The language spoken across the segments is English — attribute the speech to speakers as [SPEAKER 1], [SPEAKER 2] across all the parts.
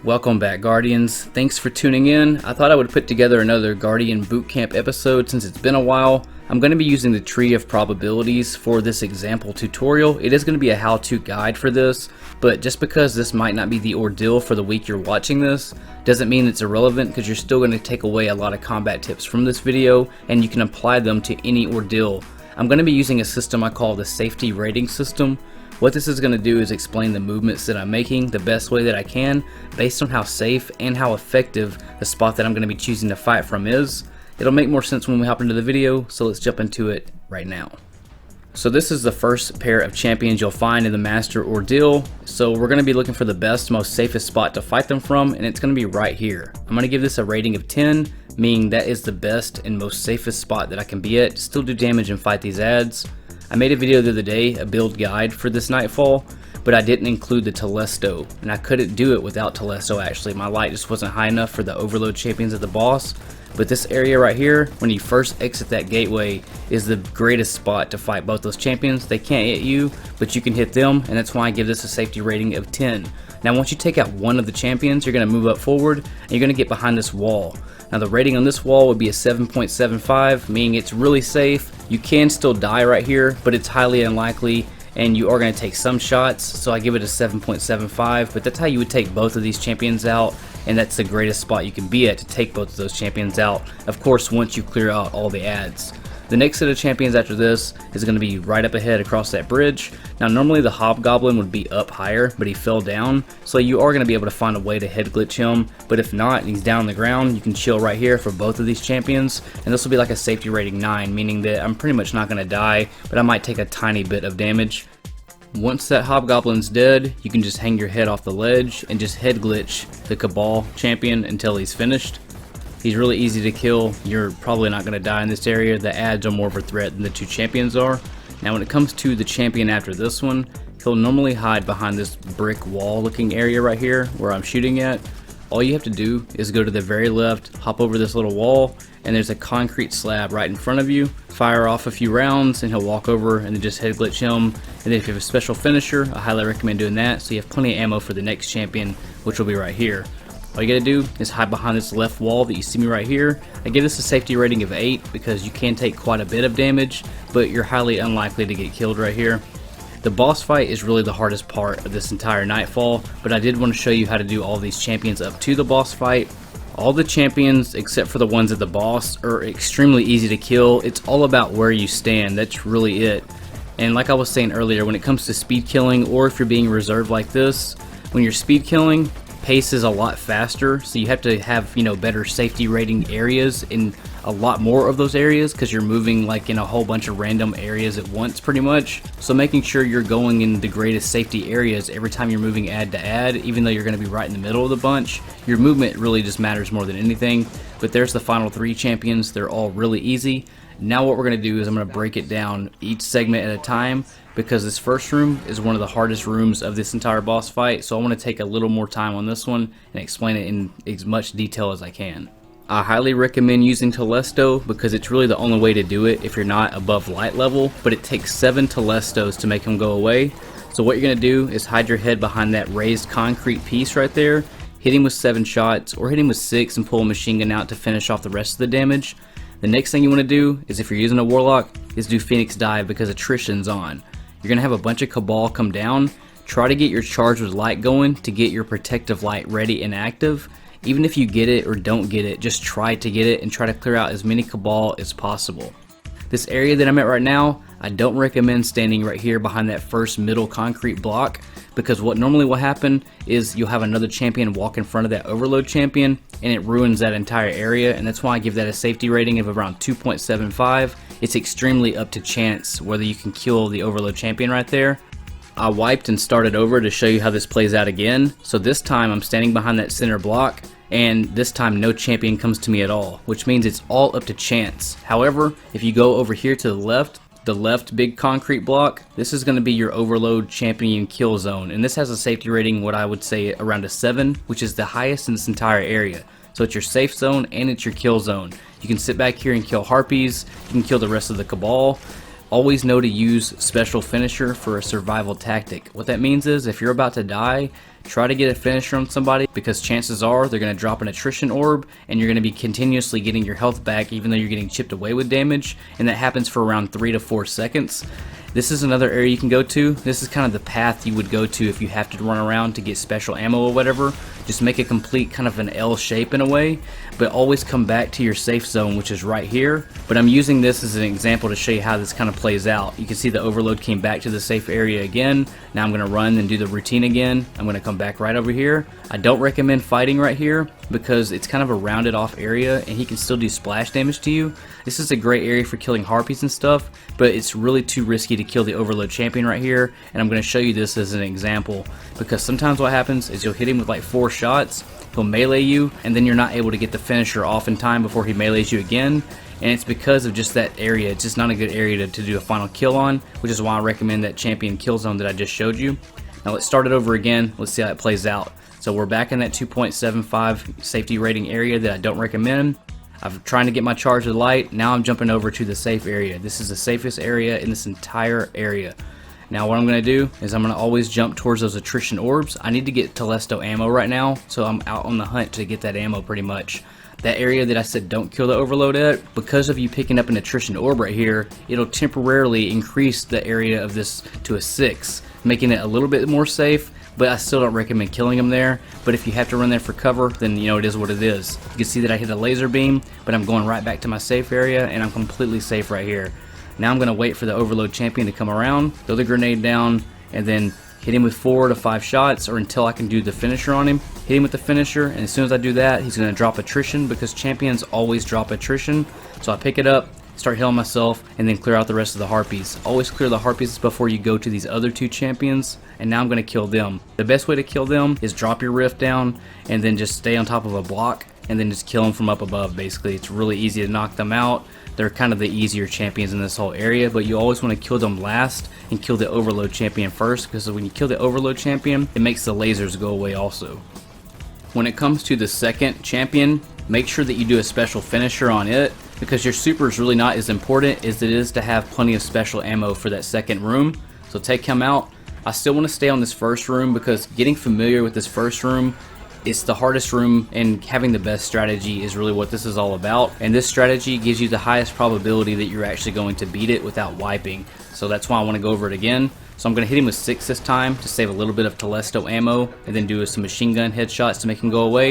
[SPEAKER 1] Welcome back, Guardians. Thanks for tuning in. I thought I would put together another Guardian Bootcamp episode since it's been a while. I'm going to be using the tree of probabilities for this example tutorial. It is going to be a how-to guide for this, but just because this might not be the ordeal for the week you're watching this, doesn't mean it's irrelevant, because you're still going to take away a lot of combat tips from this video, and you can apply them to any ordeal. I'm going to be using a system I call the safety rating system. What this is going to do is explain the movements that I'm making the best way that I can based on how safe and how effective the spot that I'm going to be choosing to fight from is. It'll make more sense when we hop into the video, so let's jump into it right now. So this is the first pair of champions you'll find in the Master Ordeal. So we're going to be looking for the best, most safest spot to fight them from, and it's going to be right here. I'm going to give this a rating of 10, meaning that is the best and most safest spot that I can be at, still do damage and fight these adds. I made a video the other day, a build guide for this Nightfall, but I didn't include the Telesto, and I couldn't do it without Telesto actually. My light just wasn't high enough for the overload champions at the boss, but this area right here, when you first exit that gateway, is the greatest spot to fight both those champions. They can't hit you, but you can hit them, and that's why I give this a safety rating of 10. Now once you take out one of the champions, you're going to move up forward, and you're going to get behind this wall. Now the rating on this wall would be a 7.75, meaning it's really safe. You can still die right here, but it's highly unlikely, and you are going to take some shots, so I give it a 7.75, but that's how you would take both of these champions out, and that's the greatest spot you can be at to take both of those champions out, of course once you clear out all the adds. The next set of champions after this is going to be right up ahead across that bridge. Now normally the Hobgoblin would be up higher, but he fell down, so you are going to be able to find a way to head glitch him, but if not and he's down on the ground, you can chill right here for both of these champions, and this will be like a safety rating 9, meaning that I'm pretty much not going to die, but I might take a tiny bit of damage. Once that Hobgoblin's dead, you can just hang your head off the ledge and just head glitch the Cabal champion until he's finished. He's really easy to kill. You're probably not going to die in this area. The adds are more of a threat than the two champions are. Now when it comes to the champion after this one, he'll normally hide behind this brick wall looking area right here where I'm shooting at. All you have to do is go to the very left, hop over this little wall, and there's a concrete slab right in front of you. Fire off a few rounds and he'll walk over and then just head glitch him. And then if you have a special finisher, I highly recommend doing that so you have plenty of ammo for the next champion, which will be right here. All you gotta do is hide behind this left wall that you see me right here. I give this a safety rating of 8 because you can take quite a bit of damage, but you're highly unlikely to get killed right here. The boss fight is really the hardest part of this entire Nightfall, but I did want to show you how to do all these champions up to the boss fight. All the champions, except for the ones at the boss, are extremely easy to kill. It's all about where you stand, that's really it. And like I was saying earlier, when it comes to speed killing, or if you're being reserved like this, when you're speed killing, pace is a lot faster, so you have to have, better safety rating areas in a lot more of those areas because you're moving like in a whole bunch of random areas at once pretty much. So making sure you're going in the greatest safety areas every time you're moving add to add, even though you're going to be right in the middle of the bunch, your movement really just matters more than anything. But there's the final 3 champions. They're all really easy. Now what we're going to do is I'm going to break it down each segment at a time, because this first room is one of the hardest rooms of this entire boss fight, so I want to take a little more time on this one and explain it in as much detail as I can. I highly recommend using Telesto because it's really the only way to do it if you're not above light level, but it takes 7 Telestos to make them go away. So what you're going to do is hide your head behind that raised concrete piece right there, hit him with 7 shots, or hit him with 6 and pull a machine gun out to finish off the rest of the damage. The next thing you want to do is, if you're using a Warlock, is do Phoenix Dive because attrition's on. You're going to have a bunch of Cabal come down. Try to get your charge with light going to get your protective light ready and active. Even if you get it or don't get it, just try to get it and try to clear out as many Cabal as possible. This area that I'm at right now, I don't recommend standing right here behind that first middle concrete block, because what normally will happen is you'll have another champion walk in front of that overload champion and it ruins that entire area, and that's why I give that a safety rating of around 2.75. It's extremely up to chance whether you can kill the overload champion right there. I wiped and started over to show you how this plays out again. So this time I'm standing behind that center block, and this time no champion comes to me at all, which means it's all up to chance. However, if you go over here to the left big concrete block, this is going to be your overload champion kill zone, and this has a safety rating, what I would say around a 7, which is the highest in this entire area. So it's your safe zone and it's your kill zone. You can sit back here and kill harpies, you can kill the rest of the Cabal. Always know to use special finisher for a survival tactic. What that means is if you're about to die, try to get a finisher on somebody, because chances are they're going to drop an attrition orb and you're going to be continuously getting your health back even though you're getting chipped away with damage, and that happens for around 3 to 4 seconds. This is another area you can go to. This is kind of the path you would go to if you have to run around to get special ammo or whatever. Just make a complete kind of an L shape in a way, but always come back to your safe zone, which is right here. But I'm using this as an example to show you how this kind of plays out. You can see the overload came back to the safe area again. Now I'm going to run and do the routine again. I'm going to come back right over here. I don't recommend fighting right here because it's kind of a rounded off area and he can still do splash damage to you. This is a great area for killing harpies and stuff, but it's really too risky to kill the overload champion right here, and I'm going to show you this as an example, because sometimes what happens is you'll hit him with like 4 shots, he'll melee you, and then you're not able to get the finisher off in time before he melees you again, and it's because of just that area. It's just not a good area to do a final kill on, which is why I recommend that champion kill zone that I just showed you. Now let's start it over again. Let's see how it plays out. So we're back in that 2.75 safety rating area that I don't recommend. I'm trying to get my charge of light. Now I'm jumping over to the safe area. This is the safest area in this entire area. Now what I'm going to do is I'm going to always jump towards those attrition orbs. I need to get Telesto ammo right now, so I'm out on the hunt to get that ammo pretty much. That area that I said don't kill the overload at, because of you picking up an attrition orb right here, it'll temporarily increase the area of this to a 6, making it a little bit more safe, but I still don't recommend killing them there. But if you have to run there for cover, then you know it is what it is. You can see that I hit a laser beam, but I'm going right back to my safe area and I'm completely safe right here. Now I'm going to wait for the overload champion to come around, throw the grenade down, and then hit him with 4 to 5 shots, or until I can do the finisher on him. Hit him with the finisher, and as soon as I do that, he's going to drop attrition, because champions always drop attrition. So I pick it up, start healing myself, and then clear out the rest of the harpies. Always clear the harpies before you go to these other 2 champions, and now I'm going to kill them. The best way to kill them is drop your rift down and then just stay on top of a block and then just kill them from up above. Basically, it's really easy to knock them out. They're kind of the easier champions in this whole area, but you always want to kill them last and kill the overload champion first, because when you kill the overload champion, it makes the lasers go away also. When it comes to the second champion, make sure that you do a special finisher on it, because your super is really not as important as it is to have plenty of special ammo for that second room. So take him out. I still want to stay on this first room, because getting familiar with this first room, it's the hardest room, and having the best strategy is really what this is all about. And this strategy gives you the highest probability that you're actually going to beat it without wiping. So that's why I want to go over it again. So I'm going to hit him with 6 this time to save a little bit of Telesto ammo, and then do some machine gun headshots to make him go away.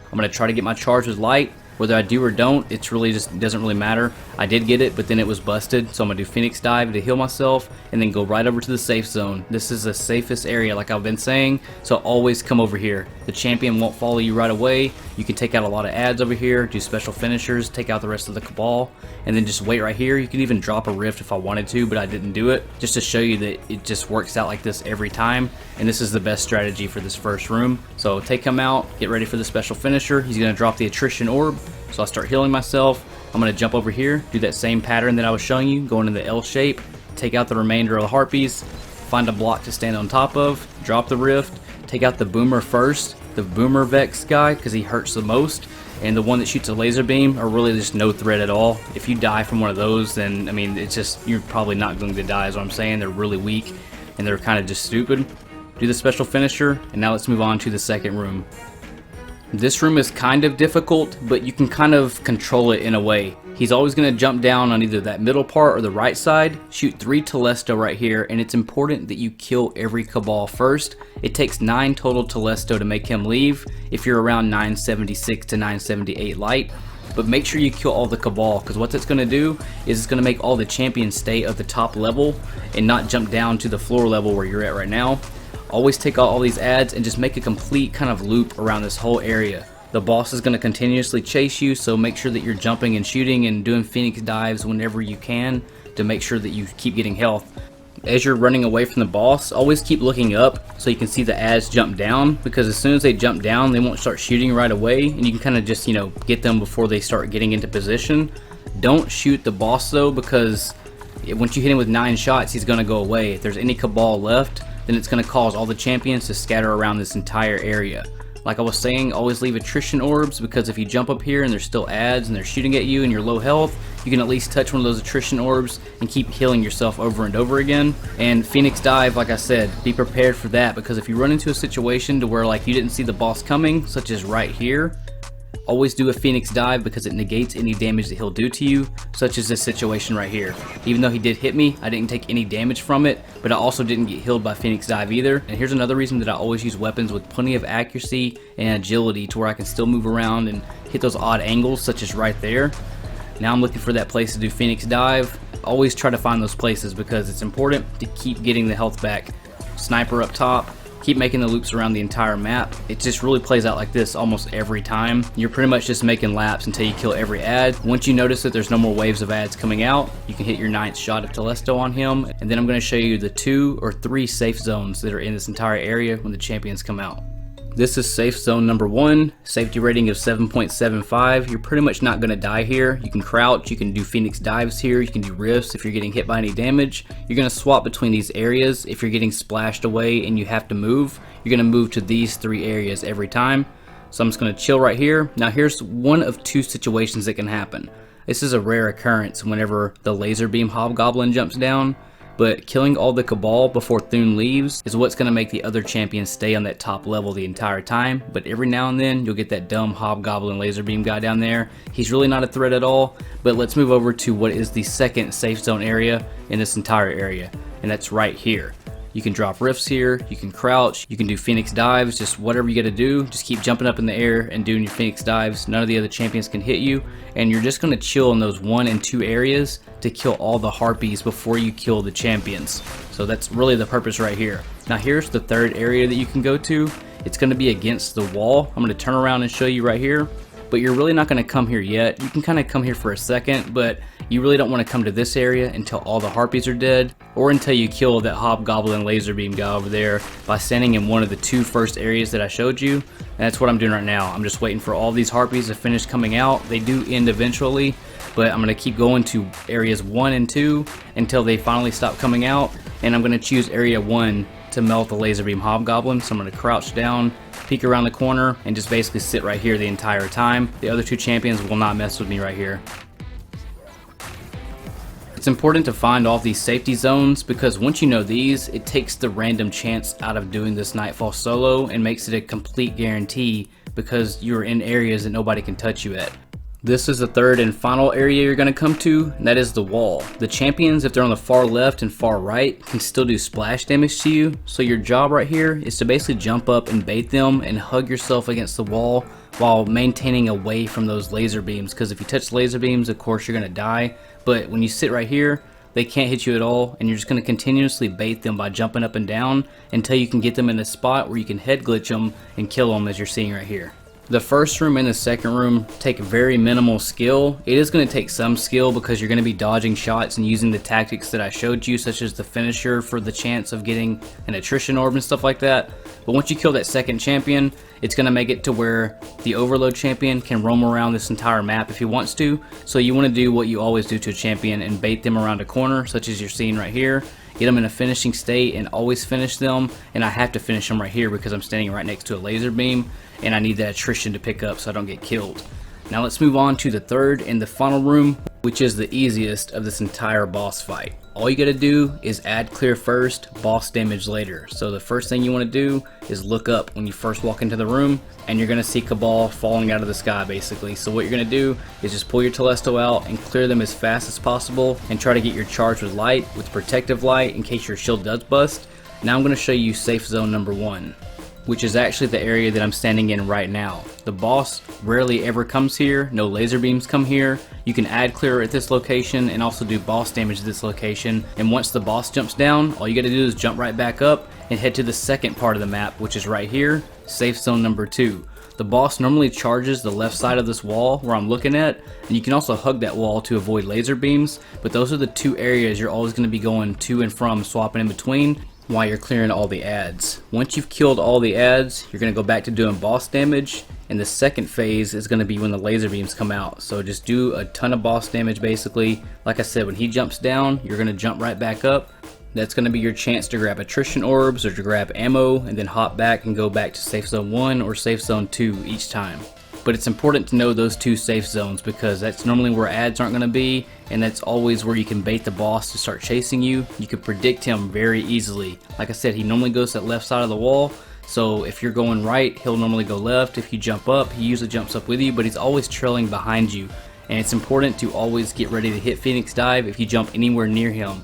[SPEAKER 1] I'm going to try to get my charge with light. Whether I do or don't, it's really just doesn't really matter. I did get it, but then it was busted, so I'm gonna do Phoenix Dive to heal myself and then go right over to the safe zone. This is the safest area, like I've been saying, so always come over here. The champion won't follow you right away. You can take out a lot of ads over here, do special finishers, take out the rest of the cabal, and then just wait right here. You can even drop a rift if I wanted to, but I didn't do it, just to show you that it just works out like this every time, and this is the best strategy for this first room. So take him out, get ready for the special finisher. He's gonna drop the attrition orb. So I start healing myself. I'm going to jump over here, do that same pattern that I was showing you, go into the L shape, take out the remainder of the harpies, find a block to stand on top of, drop the rift, take out the boomer first, the boomer Vex guy, because he hurts the most, and the one that shoots a laser beam are really just no threat at all. If you die from one of those, then I mean, it's just, you're probably not going to die is what I'm saying. They're really weak and they're kind of just stupid. Do the special finisher, and now let's move on to the second room. This room is kind of difficult, but you can kind of control it in a way. He's always going to jump down on either that middle part or the right side, shoot 3 Telesto right here, and it's important that you kill every Cabal first. It takes 9 total Telesto to make him leave if you're around 976 to 978 light. But make sure you kill all the Cabal, because what that's going to do is it's going to make all the champions stay at the top level and not jump down to the floor level where you're at right now. Always take out all these ads and just make a complete kind of loop around this whole area. The boss is going to continuously chase you, so make sure that you're jumping and shooting and doing Phoenix dives whenever you can to make sure that you keep getting health. As you're running away from the boss, always keep looking up so you can see the ads jump down, because as soon as they jump down, they won't start shooting right away, and you can kind of just, you know, get them before they start getting into position. Don't shoot the boss though, because once you hit him with 9 shots, he's going to go away. If there's any Cabal left, then it's going to cause all the champions to scatter around this entire area. Like I was saying, always leave attrition orbs, because if you jump up here and there's still ads and they're shooting at you and you're low health, you can at least touch one of those attrition orbs and keep healing yourself over and over again. And Phoenix Dive, like I said, be prepared for that, because if you run into a situation to where like you didn't see the boss coming, such as right here, always do a Phoenix Dive because it negates any damage that he'll do to you, such as this situation right here. Even though he did hit me, I didn't take any damage from it, but I also didn't get healed by Phoenix Dive either. And here's another reason that I always use weapons with plenty of accuracy and agility to where I can still move around and hit those odd angles, such as right there. Now I'm looking for that place to do Phoenix Dive. Always try to find those places because it's important to keep getting the health back. Sniper up top. Keep making the loops around the entire map. It just really plays out like this almost every time. You're pretty much just making laps until you kill every ad. Once you notice that there's no more waves of ads coming out, you can hit your 9th shot of Telesto on him, and then I'm going to show you the 2 or 3 safe zones that are in this entire area when the champions come out. This is safe zone number 1, safety rating of 7.75. You're pretty much not going to die here. You can crouch, you can do Phoenix Dives here, you can do rifts if you're getting hit by any damage. You're going to swap between these areas. If you're getting splashed away and you have to move, you're going to move to these 3 areas every time. So I'm just going to chill right here. Now here's one of 2 situations that can happen. This is a rare occurrence whenever the laser beam hobgoblin jumps down. But killing all the Cabal before Thune leaves is what's going to make the other champions stay on that top level the entire time. But every now and then you'll get that dumb hobgoblin laser beam guy down there. He's really not a threat at all. But let's move over to what is the second safe zone area in this entire area, and that's right here. You can drop rifts here, you can crouch, you can do Phoenix Dives, just whatever you gotta do. Just keep jumping up in the air and doing your Phoenix Dives. None of the other champions can hit you, and you're just gonna chill in those 1 and 2 areas to kill all the harpies before you kill the champions. So that's really the purpose right here. Now here's the 3rd area that you can go to. It's gonna be against the wall. I'm gonna turn around and show you right here, but you're really not gonna come here yet. You can kind of come here for a second, but you really don't want to come to this area until all the harpies are dead, or until you kill that hobgoblin laser beam guy over there by standing in one of the 2 first areas that I showed you. And that's what I'm doing right now. I'm just waiting for all these harpies to finish coming out. They do end eventually, but I'm going to keep going to areas 1 and 2 until they finally stop coming out. And I'm going to choose area 1 to melt the laser beam hobgoblin. So I'm going to crouch down, peek around the corner, and just basically sit right here the entire time. The other 2 champions will not mess with me right here. It's important to find all these safety zones because once you know these, it takes the random chance out of doing this Nightfall solo and makes it a complete guarantee because you're in areas that nobody can touch you at. This is the 3rd and final area you're going to come to, and that is the wall. The champions, if they're on the far left and far right, can still do splash damage to you. So your job right here is to basically jump up and bait them and hug yourself against the wall while maintaining away from those laser beams, because if you touch laser beams, of course you're going to die. But when you sit right here, they can't hit you at all, and you're just going to continuously bait them by jumping up and down until you can get them in a spot where you can head glitch them and kill them, as you're seeing right here. The first room and the second room take very minimal skill. It is going to take some skill because you're going to be dodging shots and using the tactics that I showed you, such as the finisher for the chance of getting an attrition orb and stuff like that. But once you kill that second champion, it's going to make it to where the overload champion can roam around this entire map if he wants to. So you want to do what you always do to a champion and bait them around a corner, such as you're seeing right here. Get them in a finishing state and always finish them. And I have to finish them right here because I'm standing right next to a laser beam and I need that attrition to pick up so I don't get killed. Now let's move on to the 3rd and the final room, which is the easiest of this entire boss fight. All you gotta do is add clear first, boss damage later. So the first thing you want to do is look up when you first walk into the room, and you're gonna see Cabal falling out of the sky basically. So what you're gonna do is just pull your Telesto out and clear them as fast as possible, and try to get your charge with light, with protective light in case your shield does bust. Now I'm gonna show you safe zone number 1. Which is actually the area that I'm standing in right now. The boss rarely ever comes here, no laser beams come here. You can add clear at this location and also do boss damage at this location. And once the boss jumps down, all you gotta do is jump right back up and head to the second part of the map, which is right here, safe zone number 2. The boss normally charges the left side of this wall where I'm looking at, and you can also hug that wall to avoid laser beams, but those are the 2 areas you're always gonna be going to and from, swapping in between while you're clearing all the ads. Once you've killed all the ads, you're going to go back to doing boss damage, and the second phase is going to be when the laser beams come out. So just do a ton of boss damage basically. Like I said, when he jumps down, you're going to jump right back up. That's going to be your chance to grab attrition orbs or to grab ammo and then hop back and go back to safe zone 1 or safe zone 2 each time. But it's important to know those two safe zones because that's normally where ads aren't going to be, and that's always where you can bait the boss to start chasing you. You can predict him very easily. Like I said, he normally goes to that left side of the wall, so if you're going right, he'll normally go left. If you jump up, he usually jumps up with you, but he's always trailing behind you. And it's important to always get ready to hit Phoenix Dive if you jump anywhere near him.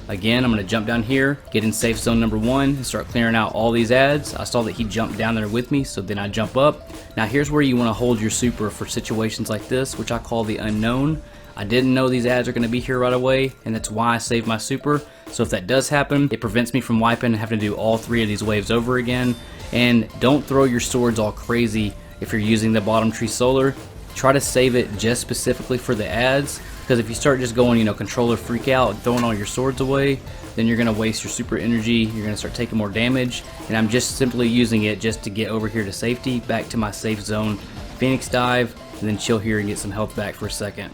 [SPEAKER 1] Again, I'm going to jump down here, get in safe zone number 1, and start clearing out all these ads. I saw that he jumped down there with me, so then I jump up. Now here's where you want to hold your super for situations like this, which I call the unknown. I didn't know these ads are going to be here right away, and that's why I saved my super. So if that does happen, it prevents me from wiping and having to do all 3 of these waves over again. And don't throw your swords all crazy if you're using the bottom tree solar. Try to save it just specifically for the ads, because if you start just going, controller freak out and throwing all your swords away, then you're going to waste your super energy, you're going to start taking more damage, and I'm just simply using it just to get over here to safety, back to my safe zone, Phoenix Dive, and then chill here and get some health back for a second.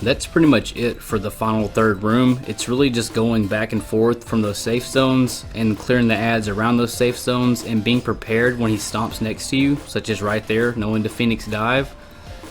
[SPEAKER 1] That's pretty much it for the final third room. It's really just going back and forth from those safe zones and clearing the ads around those safe zones and being prepared when he stomps next to you, such as right there, knowing to Phoenix Dive.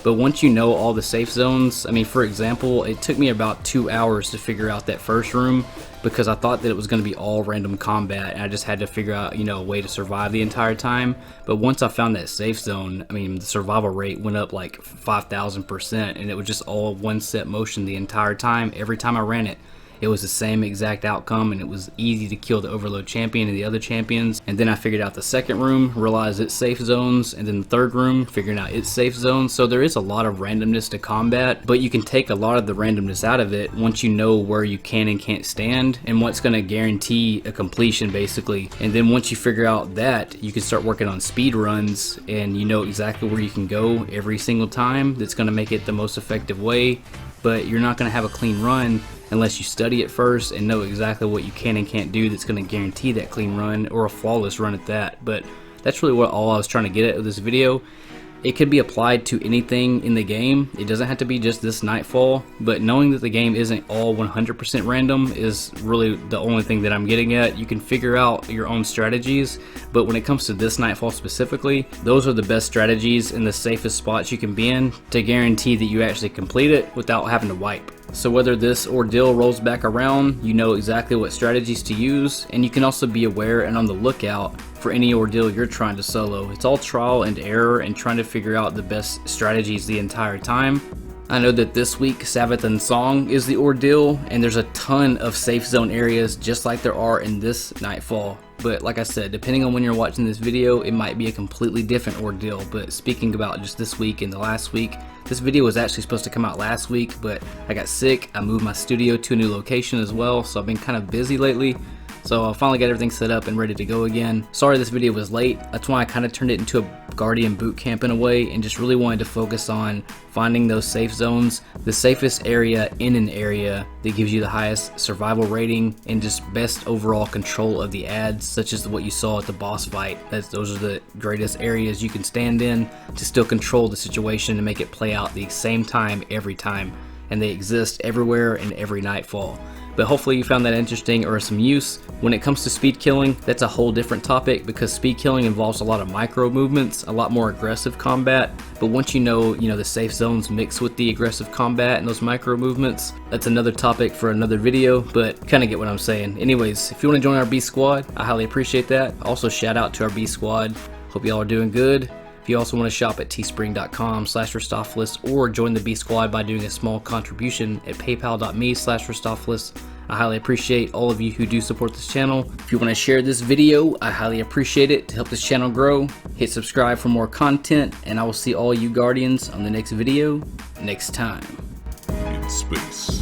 [SPEAKER 1] But once you know all the safe zones, for example, it took me about 2 hours to figure out that first room because I thought that it was going to be all random combat and I just had to figure out, a way to survive the entire time. But once I found that safe zone, the survival rate went up like 5,000%, and it was just all one set motion the entire time. Every time I ran it, it was the same exact outcome, and it was easy to kill the Overload champion and the other champions. And then I figured out the second room, realized its safe zones, and then the third room, figuring out its safe zones. So there is a lot of randomness to combat, but you can take a lot of the randomness out of it once you know where you can and can't stand and what's going to guarantee a completion basically. And then once you figure out that, you can start working on speed runs, and you know exactly where you can go every single time. That's going to make it the most effective way, but you're not going to have a clean run unless you study it first and know exactly what you can and can't do that's going to guarantee that clean run, or a flawless run at that. But that's really all I was trying to get at with this video. It could be applied to anything in the game. It doesn't have to be just this Nightfall, but knowing that the game isn't all 100% random is really the only thing that I'm getting at. You can figure out your own strategies, but when it comes to this Nightfall specifically, those are the best strategies and the safest spots you can be in to guarantee that you actually complete it without having to wipe. So whether this ordeal rolls back around, you know exactly what strategies to use, and you can also be aware and on the lookout for any ordeal you're trying to solo. It's all trial and error and trying to figure out the best strategies the entire time. I know that this week Sabbath and Song is the ordeal, and there's a ton of safe zone areas just like there are in this Nightfall. But like I said, depending on when you're watching this video, it might be a completely different ordeal. But speaking about just this week and the last week, this video was actually supposed to come out last week, but I got sick. I moved my studio to a new location as well, so I've been kind of busy lately. So I finally got everything set up and ready to go again. Sorry this video was late. That's why I kind of turned it into a Guardian boot camp in a way, and just really wanted to focus on finding those safe zones, the safest area in an area that gives you the highest survival rating and just best overall control of the ads, such as what you saw at the boss fight. Those are the greatest areas you can stand in to still control the situation and make it play out the same time every time. And they exist everywhere in every Nightfall. But hopefully you found that interesting or some use. When it comes to speed killing, that's a whole different topic because speed killing involves a lot of micro movements, a lot more aggressive combat. But once you know the safe zones mixed with the aggressive combat and those micro movements, that's another topic for another video, but kind of get what I'm saying. Anyways, if you want to join our B Squad, I highly appreciate that. Also, shout out to our B Squad. Hope y'all are doing good. If you also want to shop at teespring.com/Ristopheles or join the B Squad by doing a small contribution at paypal.me/Ristopheles, I highly appreciate all of you who do support this channel. If you want to share this video, I highly appreciate it to help this channel grow. Hit subscribe for more content, and I will see all you Guardians on the next video next time.
[SPEAKER 2] In space.